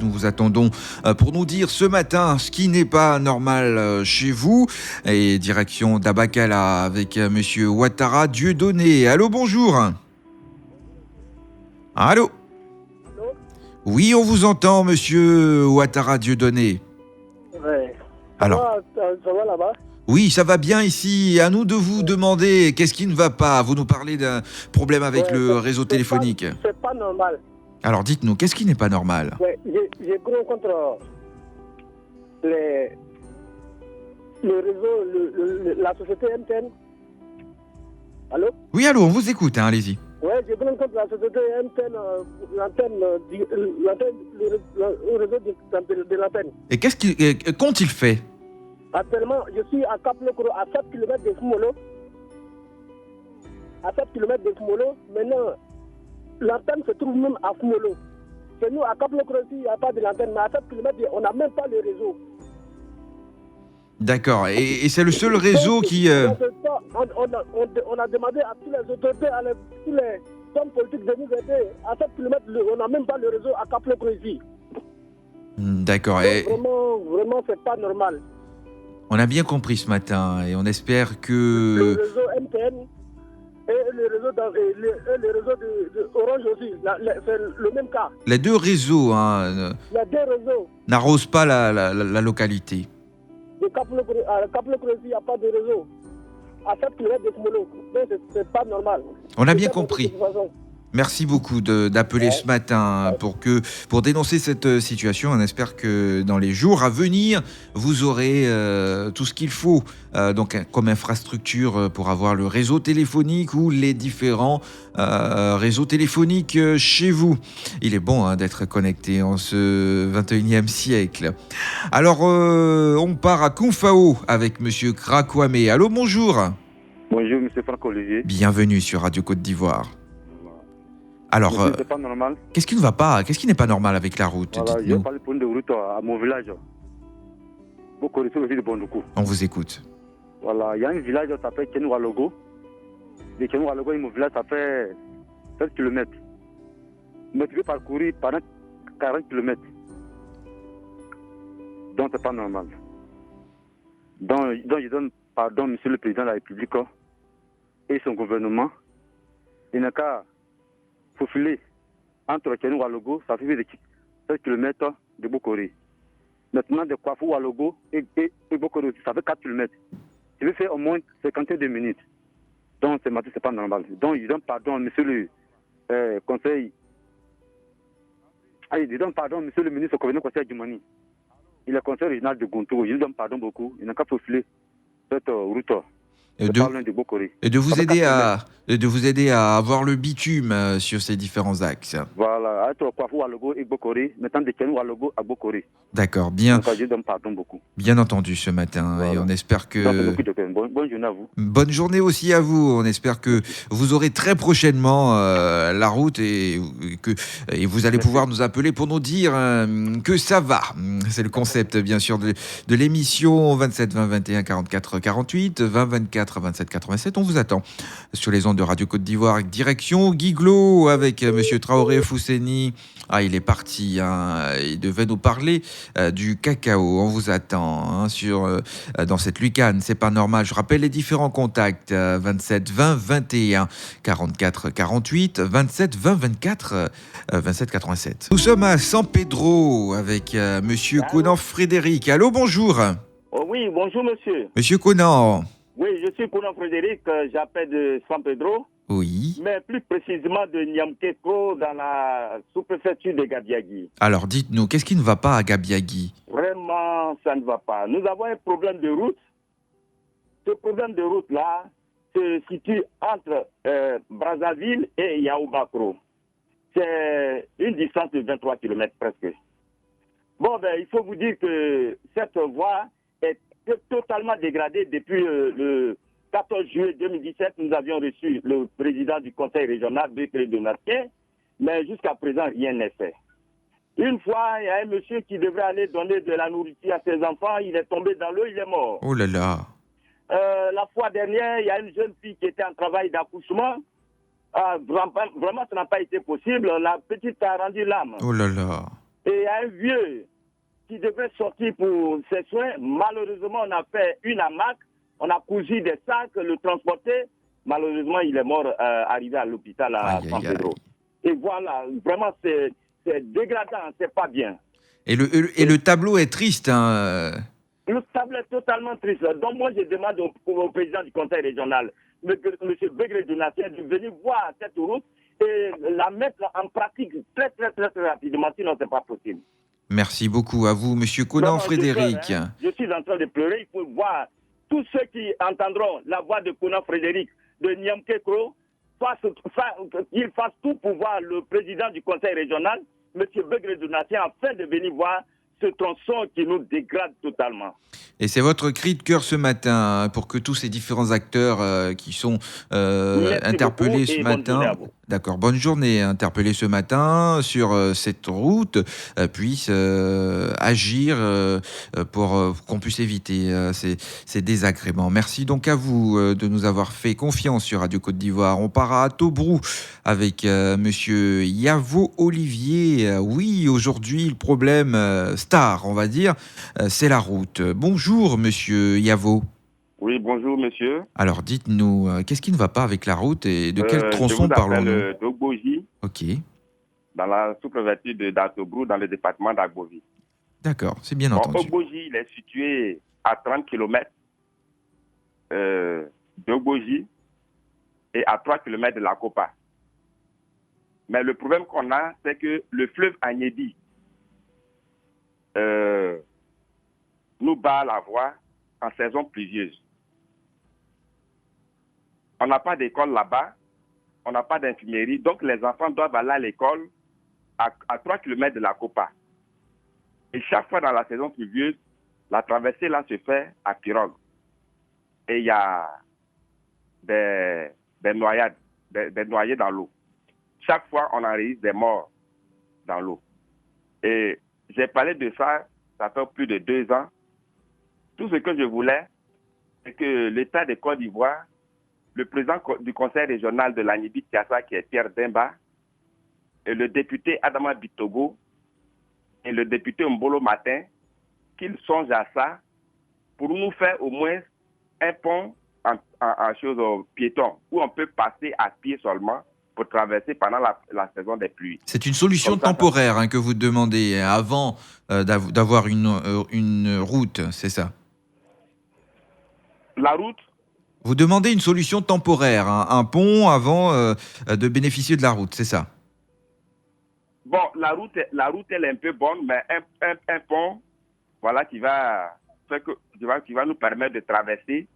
Nous vous attendons pour nous dire ce matin ce qui n'est pas normal chez vous. Et direction d'Abakala avec monsieur Ouattara Dieudonné. Allô, bonjour. Allô. Allô. Oui, on vous entend, monsieur Ouattara Dieudonné. Ouais. Alors. Ça va là-bas? Oui, ça va bien ici. À nous de vous demander qu'est-ce qui ne va pas. Vous nous parlez d'un problème avec le réseau téléphonique. C'est pas normal. Alors dites-nous, qu'est-ce qui n'est pas normal? Ouais, j'ai gros contre le réseau, la société MTN. Allô? Oui, allô, on vous écoute, allez-y. Ouais, j'ai gros contre la société MTN, l'antenne, le réseau de l'antenne. Et qu'ont-ils fait? Actuellement, je suis à Cap-le-Cro, à 7 km de Fumolo. À 7 km de Fumolo. Maintenant, l'antenne se trouve même à Fumolo. Chez nous, à Cap-le-Cro, il n'y a pas de l'antenne, mais à 7 km, on n'a même pas le réseau. D'accord, et c'est le seul réseau qui... On a demandé à tous les autorités, tous les hommes politiques de nous aider. À 7 km, on n'a même pas le réseau à Cap-le-Cro ici. D'accord. Et... Vraiment, c'est pas normal. On a bien compris ce matin et on espère que... Le réseau MTN et le réseau de Orange aussi, c'est le même cas. Les deux réseaux n'arrosent pas la localité. De Cap-le-Cro, il n'y a pas de réseau. À 7 km de Fumolo. Donc, c'est pas normal. On a bien compris. Merci beaucoup d'appeler ce matin pour dénoncer cette situation. On espère que dans les jours à venir, vous aurez tout ce qu'il faut donc comme infrastructure pour avoir le réseau téléphonique ou les différents réseaux téléphoniques chez vous. Il est bon d'être connecté en ce 21e siècle. Alors, on part à Koufao avec monsieur Krakwame. Allô, bonjour. Bonjour, monsieur Franck Olivier. Bienvenue sur Radio Côte d'Ivoire. Alors, c'est pas normal. Qu'est-ce qui ne va pas? Qu'est-ce qui n'est pas normal avec la route? Voilà, je parle pour une route à mon village. Beaucoup de choses aussi de Bondoukou. On vous écoute. Voilà, il y a un village qui s'appelle Kenoualogo. De Kenoualogo, mon village, ça fait 7 km. Mais tu veux parcourir pendant 40 km. Donc, c'est pas normal. Donc, je donne pardon, monsieur le président de la République et son gouvernement. Il n'a qu'à faufiler entre Kenou Walogo, ça fait 7 km de Bokori. Maintenant, de Kwafou Walogo et Bokori, ça fait 4 km. Je vais faire au moins 52 minutes. Donc, ce matin, c'est pas normal. Donc, je donne pardon, monsieur le conseil. Je donne pardon, monsieur le ministre du conseil du Mani. Il est conseil régional de Gontogo. Je lui donne pardon beaucoup. Il n'a qu'à faufiler cette route. Et de vous aider à avoir le bitume sur ces différents axes. Voilà, maintenant de Kenou à Logo à Bokori. D'accord, bien. Donc, je donne pardon beaucoup. Bien entendu ce matin, voilà. Et on espère que... Bonne journée à vous. Bonne journée aussi à vous. On espère que vous aurez très prochainement la route et vous allez pouvoir nous appeler pour nous dire que ça va. C'est le concept, bien sûr, de l'émission 27 20 21 44 48, 20 24 27 87. On vous attend sur les ondes de Radio Côte d'Ivoire. Direction Guiglo avec monsieur Traoré Fousseni. Ah, il est parti. Il devait nous parler du cacao. On vous attend dans cette lucane. C'est pas normal. Je rappelle les différents contacts 27 20 21 44 48, 27 20 24 27 87. Nous sommes à San Pedro avec monsieur Conan Frédéric. Allô, bonjour. Oh oui, bonjour monsieur. Monsieur Conan. Oui, je suis Conan Frédéric, j'appelle de San Pedro. Oui. Mais plus précisément de Niamkeko dans la sous-préfecture de Gabiagui. Alors dites-nous, qu'est-ce qui ne va pas à Gabiagui? Vraiment, ça ne va pas. Nous avons un problème de route. Ce problème de route-là se situe entre Brazzaville et Yaoubakro. C'est une distance de 23 km presque. Bon, il faut vous dire que cette voie est totalement dégradée depuis le 14 juillet 2017. Nous avions reçu le président du conseil régional, Bécré Donatien, mais jusqu'à présent, rien n'est fait. Une fois, il y a un monsieur qui devrait aller donner de la nourriture à ses enfants. Il est tombé dans l'eau, il est mort. Oh là là. La fois dernière, il y a une jeune fille qui était en travail d'accouchement. Vraiment, ça n'a pas été possible. La petite a rendu l'âme. Oh là là. Et il y a un vieux qui devait sortir pour ses soins. Malheureusement, on a fait une hamac, on a cousu des sacs, le transporter. Malheureusement, il est mort arrivé à l'hôpital à San Pedro. Et voilà, vraiment, c'est dégradant, c'est pas bien. Et le tableau est triste. Hein. Le tableau est totalement triste. Donc moi, je demande au président du conseil régional, M. Begré Donatien, de venir voir cette route et la mettre en pratique très, très, très, très rapidement, sinon ce n'est pas possible. Merci beaucoup à vous, Monsieur Conan Frédéric. Je suis en train de pleurer. Il faut voir tous ceux qui entendront la voix de Conan Frédéric, de Niamkekro, qu'ils fassent tout pour voir le président du conseil régional, M. Begré Donatien, afin de venir voir ce tronçon qui nous dégrade totalement. Et c'est votre cri de cœur ce matin pour que tous ces différents acteurs qui sont interpellés ce matin. D'accord, bonne journée. Interpellés ce matin sur cette route puissent agir pour qu'on puisse éviter ces désagréments. Merci donc à vous de nous avoir fait confiance sur Radio Côte d'Ivoire. On part à Tobrou avec Monsieur Yavo Olivier. Oui, aujourd'hui le problème star, on va dire, c'est la route. Bonjour Monsieur Yavo. Oui, bonjour monsieur. Alors dites-nous, qu'est-ce qui ne va pas avec la route et de quel tronçon parlons-nous ? Je vous appelle d'Ogboji, Ok. dans la sous-préfecture d'Atobrou, dans le département d'Agbovi. D'accord, c'est bien entendu. Ogboji, il est situé à 30 km d'Ogboji et à 3 km de la Copa. Mais le problème qu'on a, c'est que le fleuve Agnédi nous bat la voie en saison pluvieuse. On n'a pas d'école là-bas, on n'a pas d'infirmerie, donc les enfants doivent aller à l'école à 3 km de la Copa. Et chaque fois dans la saison pluvieuse, la traversée là se fait à pirogue. Et il y a des noyades, des noyés dans l'eau. Chaque fois, on enregistre des morts dans l'eau. Et j'ai parlé de ça, ça fait plus de 2 ans. Tout ce que je voulais, c'est que l'État de Côte d'Ivoire, le président du conseil régional de l'Agnédi-Tiassa, qui est Pierre Demba, et le député Adama Bitogo, et le député Mbolo Matin, qu'ils songent à ça pour nous faire au moins un pont en chose piéton, où on peut passer à pied seulement pour traverser pendant la saison des pluies. C'est une solution temporaire que vous demandez avant d'avoir une route, c'est ça ? La route ? Vous demandez une solution temporaire, un pont avant de bénéficier de la route, c'est ça ? Bon, la route elle est un peu bonne, mais un pont, voilà, qui va nous permettre de traverser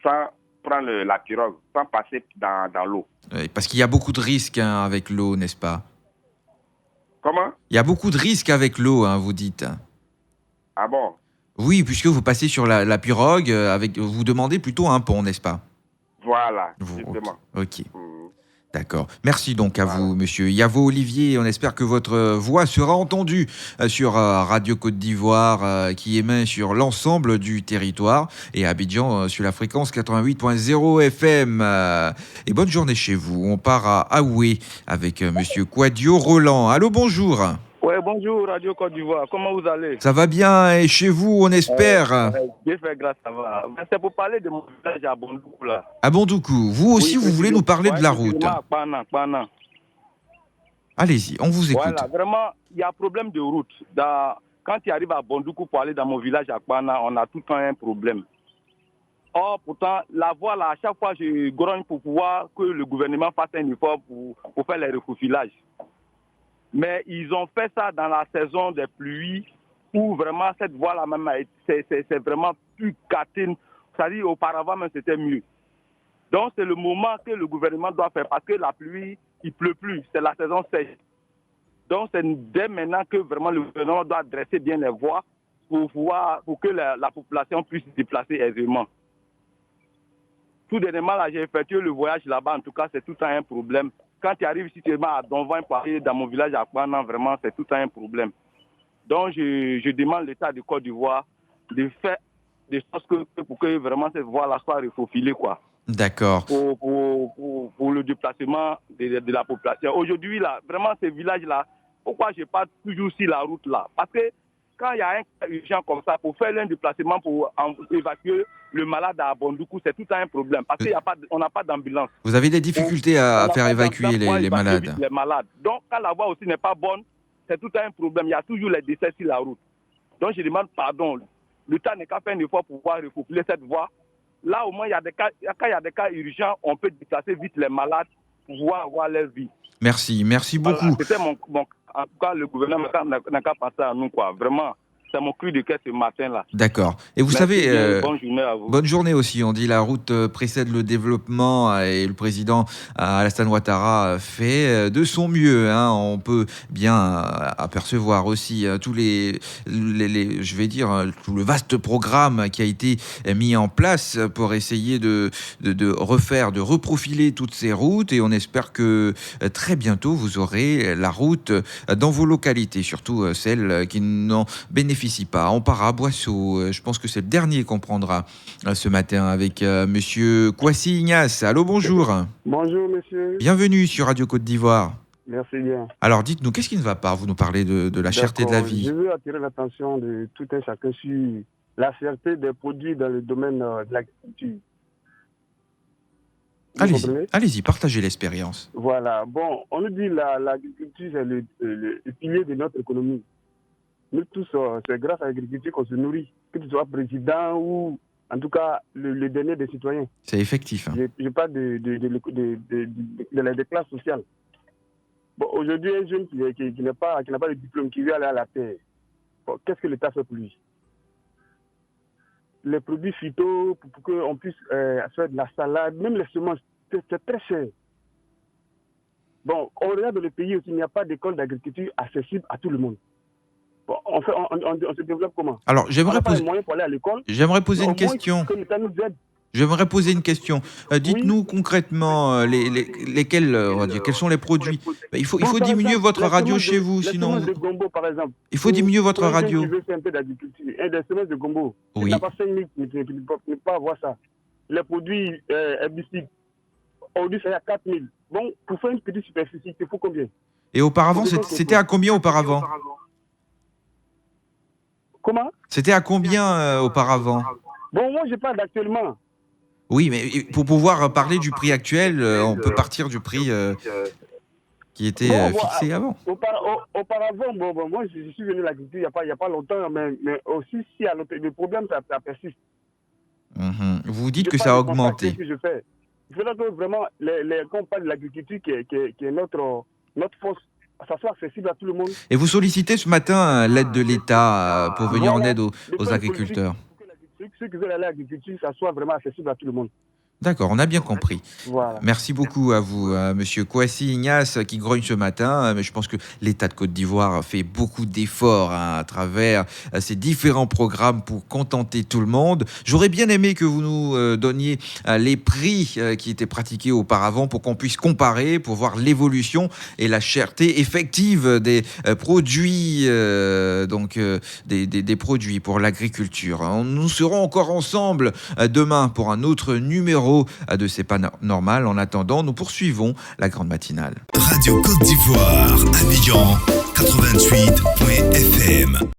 sans prendre la pirogue, sans passer dans l'eau. Parce qu'il y a beaucoup de risques avec l'eau, n'est-ce pas ? Comment ? Il y a beaucoup de risques avec l'eau, vous dites. Ah bon ? Oui, puisque vous passez sur la pirogue, vous demandez plutôt un pont, n'est-ce pas ? Voilà, justement. Ok. D'accord. Merci donc à vous, Monsieur Yavo Olivier. On espère que votre voix sera entendue sur Radio Côte d'Ivoire, qui émet sur l'ensemble du territoire, et à Abidjan sur la fréquence 88.0 FM. Et bonne journée chez vous. On part à Aoué avec Monsieur Quadio Roland. Allô, bonjour. Oui, bonjour Radio Côte d'Ivoire, comment vous allez ? Ça va bien, et chez vous, on espère Dieu fait grâce, ça va. C'est pour parler de mon village à Bondoukou, là. À Bondoukou, vous aussi, vous voulez nous parler de la route ? Pana. Allez-y, on vous écoute. Voilà, vraiment, il y a un problème de route. Quand tu arrives à Bondoukou pour aller dans mon village à Pana, on a tout le temps un problème. Or, pourtant, la voie, là, à chaque fois, je grogne pour pouvoir que le gouvernement fasse un effort pour faire les refoufilages. Mais ils ont fait ça dans la saison des pluies où vraiment cette voie-là même, c'est vraiment plus catine. C'est-à-dire auparavant même c'était mieux. Donc c'est le moment que le gouvernement doit faire parce que la pluie, il pleut plus, c'est la saison sèche. Donc c'est dès maintenant que vraiment le gouvernement doit dresser bien les voies pour que la population puisse se déplacer aisément. Tout dernièrement, là, j'ai effectué le voyage là-bas, en tout cas c'est tout le temps un problème. Quand tu arrives ici, tu es à Donvan, pour aller dans mon village à Kwana, vraiment, c'est tout un problème. Donc, je demande l'État de Côte d'Ivoire de faire des choses pour que vraiment cette voie-là soit refaufilée, quoi. D'accord. Pour le déplacement de la population. Aujourd'hui, là, vraiment, ces villages-là, Pourquoi je pars toujours sur la route là? Parce que quand il y a un cas urgent comme ça, pour faire l'un déplacement pour évacuer le malade à Bondoukou, c'est tout un problème. Parce qu'on n'a pas d'ambulance. Vous avez des difficultés à faire évacuer les malades. Les malades. Donc, quand la voie aussi n'est pas bonne, c'est tout un problème. Il y a toujours les décès sur la route. Donc, je demande pardon. L'État n'est qu'à faire un effort pour pouvoir repopuler cette voie. Là, au moins, quand il y a des cas urgents, on peut déplacer vite les malades pour pouvoir avoir leur vie. Merci beaucoup. Voilà, c'était en tout cas, le gouvernement n'a qu'à penser à nous, quoi. Vraiment, c'est mon cri de cœur ce matin-là. D'accord. Et vous Merci savez, bien, bonne journée à vous. Bonne journée aussi. On dit la route précède le développement et le président Alassane Ouattara fait de son mieux. On peut bien apercevoir aussi tous je vais dire, tout le vaste programme qui a été mis en place pour essayer de refaire, de reprofiler toutes ces routes. Et on espère que très bientôt, vous aurez la route dans vos localités, surtout celles qui n'en bénéficient pas. On part à Boisseau. Je pense que c'est le dernier qu'on prendra ce matin avec monsieur Kwasi Ignace. Allô, bonjour. Bonjour, monsieur. Bienvenue sur Radio Côte d'Ivoire. Merci bien. Alors, dites-nous, qu'est-ce qui ne va pas? Vous nous parlez de la cherté de la vie. Je veux attirer l'attention de tout un chacun sur la cherté des produits dans le domaine de l'agriculture. Allez-y, partagez l'expérience. Voilà. Bon, on nous dit l'agriculture, c'est le pilier de notre économie. Nous tous, c'est grâce à l'agriculture qu'on se nourrit, que tu sois président ou en tout cas le dernier des citoyens. C'est effectif. Je parle de des classes sociales. Bon, aujourd'hui, un jeune qui n'a pas de diplôme, qui veut aller à la terre, bon, qu'est-ce que l'État fait pour lui? Les produits phyto, pour qu'on puisse faire de la salade, même les semences, c'est très cher. Bon, on regarde dans le pays aussi, il n'y a pas d'école d'agriculture accessible à tout le monde. Bon, on se développe comment? Alors, j'aimerais poser une question. J'aimerais poser une question. Dites-nous concrètement quels sont les produits. Il faut diminuer votre radio chez vous, sinon. De gombo, par exemple. Il faut diminuer votre radio. Si vous faire un peu d'agriculture, des semences de gombo. Oui. Si n'a pas 5 minutes, tu ne peux pas avoir ça. Les produits herbicides, aujourd'hui, c'est à 4 000. Bon, pour faire une petite superficie, il faut combien? Et auparavant, c'était à combien auparavant? Comment? C'était à combien auparavant? Bon, moi, je parle d'actuellement. Oui, mais pour pouvoir parler du prix actuel, on peut partir du prix qui était fixé avant. Auparavant, moi, je suis venu à l'agriculture il n'y a pas longtemps, mais aussi, si le problème, ça persiste. Vous dites que ça a augmenté. Il faudrait que vraiment, quand on parle de l'agriculture, qui est notre force, ça soit accessible à tout le monde. Et vous sollicitez ce matin l'aide de l'État pour venir en aide aux agriculteurs. Ceux qui veulent aller à l'agriculture, ça soit vraiment accessible à tout le monde. D'accord, on a bien compris. Voilà. Merci beaucoup à vous, monsieur Kwasi Ignace, qui grogne ce matin. Mais je pense que l'État de Côte d'Ivoire fait beaucoup d'efforts à travers ces différents programmes pour contenter tout le monde. J'aurais bien aimé que vous nous donniez les prix qui étaient pratiqués auparavant pour qu'on puisse comparer, pour voir l'évolution et la cherté effective des produits, des produits pour l'agriculture. Nous serons encore ensemble demain pour un autre numéro de C'est pas normal. En attendant, nous poursuivons la grande matinale. Radio Côte d'Ivoire, Abidjan 88.fm.